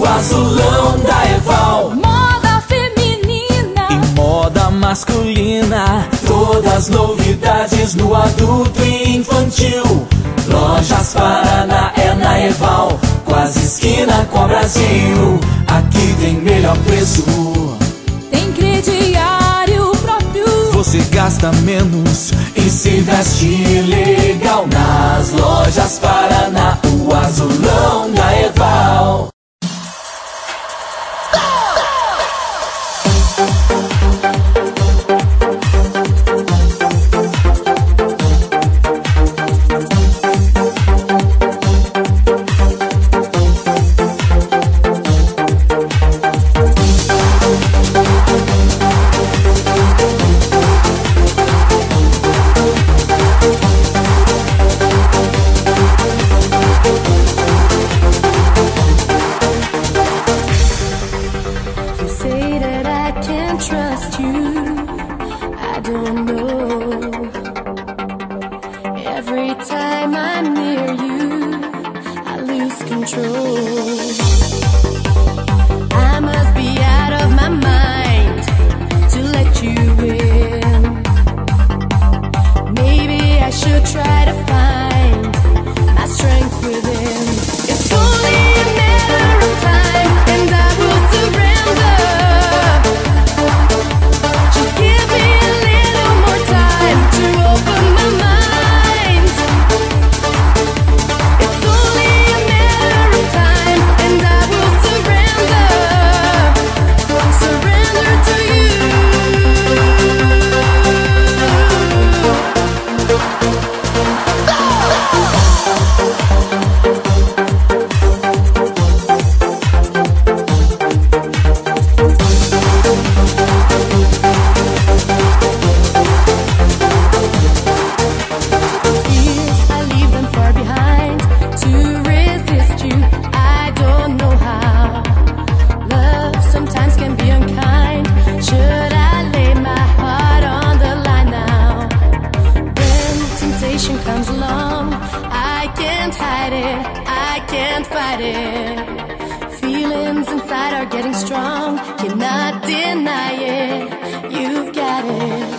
o azulão da Eval. Moda feminina e moda masculina, todas novidades no adulto e infantil. Lojas Paraná é na Eval, quase esquina com a Brasil. Aqui tem melhor preço, tem crediário próprio. Você gasta menos e se veste legal. Nas Lojas Paraná, o azulão da Eval. Trust you, I don't know. Every time I'm near you, I lose control. I must be out of my mind to let you in. Maybe I should try to find my strength within. It's only a matter of time, and I will surrender. Comes along, I can't hide it, I can't fight it. Feelings inside are getting strong, cannot deny it, you've got it.